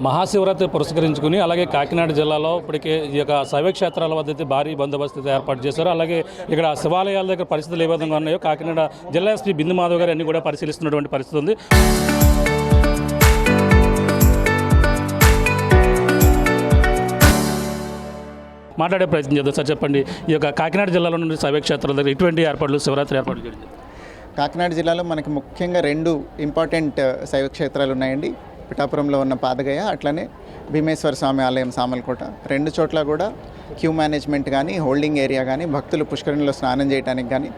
మహాశివరాత్రి పురస్కరించుకుని అలాగే కాకినాడ జిల్లాలో ఇప్పటికే ఈ యొక్క శైవ క్షేత్రాల వద్ద అయితే భారీ బందోబస్తు ఏర్పాటు చేశారు. అలాగే ఇక్కడ శివాలయాల దగ్గర పరిస్థితులు ఏ విధంగా ఉన్నాయో కాకినాడ జిల్లా ఎస్పీ బిందు మాధవ్ గారు అన్ని కూడా పరిశీలిస్తున్నటువంటి పరిస్థితి ఉంది. మాట్లాడే ప్రయత్నం చేద్దాం సార్. చెప్పండి, ఈ యొక్క కాకినాడ జిల్లాలో నుండి శైవ క్షేత్రాల దగ్గర ఇటువంటి ఏర్పాట్లు శివరాత్రి ఏర్పాటు చేయండి. కాకినాడ జిల్లాలో మనకి ముఖ్యంగా 2 ఇంపార్టెంట్ శైవ క్షేత్రాలు ఉన్నాయండి. పిఠాపురంలో ఉన్న పాదగయ, అట్లనే భీమేశ్వర స్వామి ఆలయం సామలకోట. 2 చోట్ల కూడా క్యూ మేనేజ్మెంట్ కానీ, హోల్డింగ్ ఏరియా కానీ, భక్తులు పుష్కరిణిలో స్నానం చేయడానికి కానీ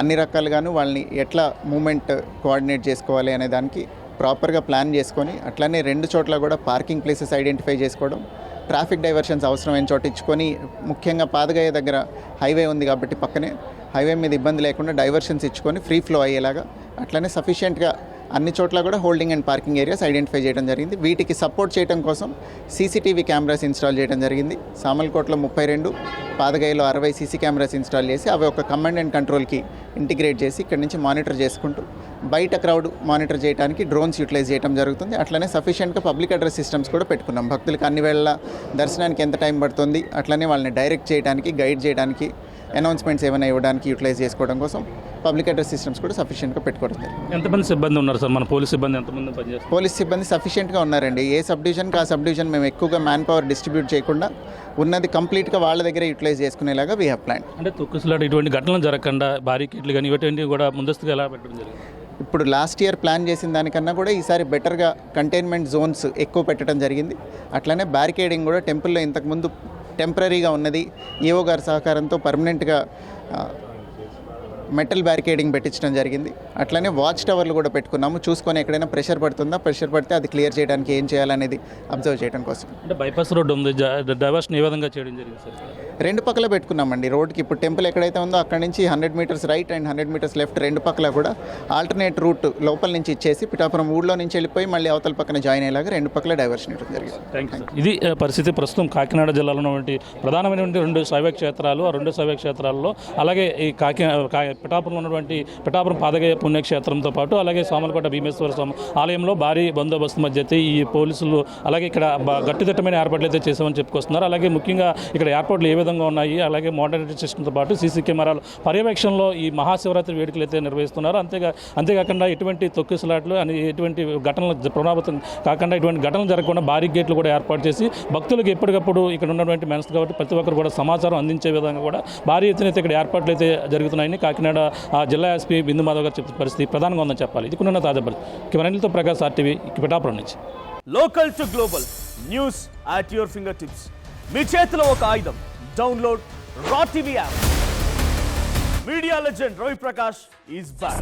అన్ని రకాలుగాను వాళ్ళని ఎట్లా మూమెంట్ కోఆర్డినేట్ చేసుకోవాలి అనే దానికి ప్రాపర్గా ప్లాన్ చేసుకొని, అట్లనే 2 చోట్ల కూడా పార్కింగ్ ప్లేసెస్ ఐడెంటిఫై చేసుకోవడం, ట్రాఫిక్ డైవర్షన్స్ అవసరమైన చోట ఇచ్చుకొని, ముఖ్యంగా పాదగయ దగ్గర హైవే ఉంది కాబట్టి పక్కనే హైవే మీద ఇబ్బంది లేకుండా డైవర్షన్స్ ఇచ్చుకొని ఫ్రీ ఫ్లో అయ్యేలాగా, అట్లనే సఫిషియెంట్గా అన్ని చోట్ల కూడా holding and parking areas identify చేయడం జరిగింది. వీటికి సపోర్ట్ చేయడం కోసం సీసీటీవీ కెమెరాస్ ఇన్స్టాల్ చేయడం జరిగింది. సామలకోటలో 32, పాదగయలో 60 సీసీ కెమెరాస్ ఇన్స్టాల్ చేసి అవి ఒక కమాండ్ అండ్ కంట్రోల్కి ఇంటిగ్రేట్ చేసి ఇక్కడి నుంచి మానిటర్ చేసుకుంటూ బయట క్రౌడ్ మానిటర్ చేయడానికి డ్రోన్స్ యూటిలైజ్ చేయడం జరుగుతుంది. అట్లనే సఫిషియెంట్గా పబ్లిక్ అడ్రస్ సిస్టమ్స్ కూడా పెట్టుకున్నాం. భక్తులకు అన్ని వేళ దర్శనానికి ఎంత టైం పడుతుంది, అట్లనే వాళ్ళని డైరెక్ట్ చేయడానికి, గైడ్ చేయడానికి, అనౌన్స్మెంట్స్ ఏమైనా ఇవ్వడానికి యూటిలైజ్ చేసుకోవడం కోసం పబ్లిక్ అడ్రస్ సిస్టమ్స్ కూడా సఫిషియెంట్గా పెట్టుకోవడం జరిగింది. ఎంతమంది సిబ్బంది ఉన్నారు సార్? మన పోలీస్ సిబ్బంది ఎంతమంది పనిచేస్తారు? పోలీస్ సిబ్బంది సఫిషియెంట్గా ఉన్నారండి. ఏ సబ్ డివిజన్కి ఆ సబ్ డివిజన్ మేము ఎక్కువగా మ్యాన్ పవర్ డిస్ట్రిబ్యూట్ చేయకుండా ఉన్నది కంప్లీట్గా వాళ్ళ దగ్గర యూటిలైజ్ చేసుకునేలాగా వీ హ్యావ్ ప్లాన్. అంటే తొక్కుసలాట ఇటువంటి ఘటనలు జరగకుండా బారికేట్లు కానీ ఇటువంటి కూడా ముందస్తుగా ఎలా పెట్టడం జరిగింది? ఇప్పుడు లాస్ట్ ఇయర్ ప్లాన్ చేసిన దానికన్నా కూడా ఈసారి బెటర్గా కంటైన్మెంట్ జోన్స్ ఎక్కువ పెట్టడం జరిగింది. అట్లనే బ్యారికేడింగ్ కూడా టెంపుల్లో ఇంతకుముందు టెంపరీగా ఉన్నది ఈఓ గారి సహకారంతో పర్మనెంట్గా మెటల్ బ్యారికేడింగ్ పెట్టించడం జరిగింది. అట్లనే వాచ్ టవర్లు కూడా పెట్టుకున్నాము. చూసుకొని ఎక్కడైనా ప్రెషర్ పడుతుందా, ప్రెషర్ పడితే అది క్లియర్ చేయడానికి ఏం చేయాలనేది అబ్జర్వ్ చేయడం కోసం. అంటే బైపాస్ రోడ్డు ఉంది, డైవర్షన్ ఏ విధంగా చేయడం జరిగింది సార్? 2 పక్కల పెట్టుకున్నామండి. రోడ్కి ఇప్పుడు టెంపుల్ ఎక్కడైతే ఉందో అక్కడ నుంచి 100 meters right and 100 meters left 2 పక్కల కూడా ఆల్టర్నేట్ రూట్ లోపల నుంచి ఇచ్చేసి పిఠాపురం ఊళ్ళో నుంచి వెళ్ళిపోయి మళ్ళీ అవతల పక్కన జాయిన్ అయ్యేలాగా 2 పక్కల డైవర్షన్ ఇవ్వడం జరిగింది. Thank you. ఇది పరిస్థితి ప్రస్తుతం కాకినాడ జిల్లాలో ఉన్నటువంటి ప్రధానమైనటువంటి 2 శైవ క్షేత్రాలు. ఆ 2 శైవ క్షేత్రాల్లో అలాగే ఈ పిఠాపురంలో ఉన్నటువంటి పిఠాపురం పాదగయ పుణ్యక్షేత్రంతో పాటు అలాగే సామలకోట భీమేశ్వర స్వామి ఆలయంలో భారీ బందోబస్తు మధ్య అయితే ఈ పోలీసులు అలాగే ఇక్కడ గట్టిదిట్టమైన ఏర్పాట్లు అయితే చేసామని చెప్పుకొస్తున్నారు. అలాగే ముఖ్యంగా ఇక్కడ ఏర్పాట్లు ఏ విధంగా ఉన్నాయి, అలాగే మోడర్నిటీ సిస్టమ్తో పాటు సీసీ కెమెరాలు పర్యవేక్షణలో ఈ మహాశివరాత్రి వేడుకలు అయితే నిర్వహిస్తున్నారు. అంతేకాకుండా ఎటువంటి తొక్కిసలాట్లు అని ఎటువంటి ఘటనలు పునరావృతం కాకుండా ఇటువంటి ఘటనలు జరగకుండా భారీ గేట్లు కూడా ఏర్పాటు చేసి భక్తులకు ఎప్పటికప్పుడు ఇక్కడ ఉన్నటువంటి మెన్స్ కాబట్టి ప్రతి ఒక్కరు కూడా సమాచారం అందించే విధంగా కూడా భారీ ఎత్తున అయితే ఇక్కడ ఏర్పాట్లు అయితే జరుగుతున్నాయని కాకినాడ జిల్లా ఎస్పీ బిందు మాధవ్ గారు చెప్పిన పరిస్థితి ప్రధానంగా ఉందని చెప్పాలి. ఇది కొన్ని తాజా పరిస్థితి. కెమెరాతో ప్రకాష్, ఆర్టీవీ, పిఠాపురం నుంచి. Local to global news at your fingertips. మీ చేతిలో ఒక ఆయుధం. Download raw TV app. Media legend Ravi Prakash is back.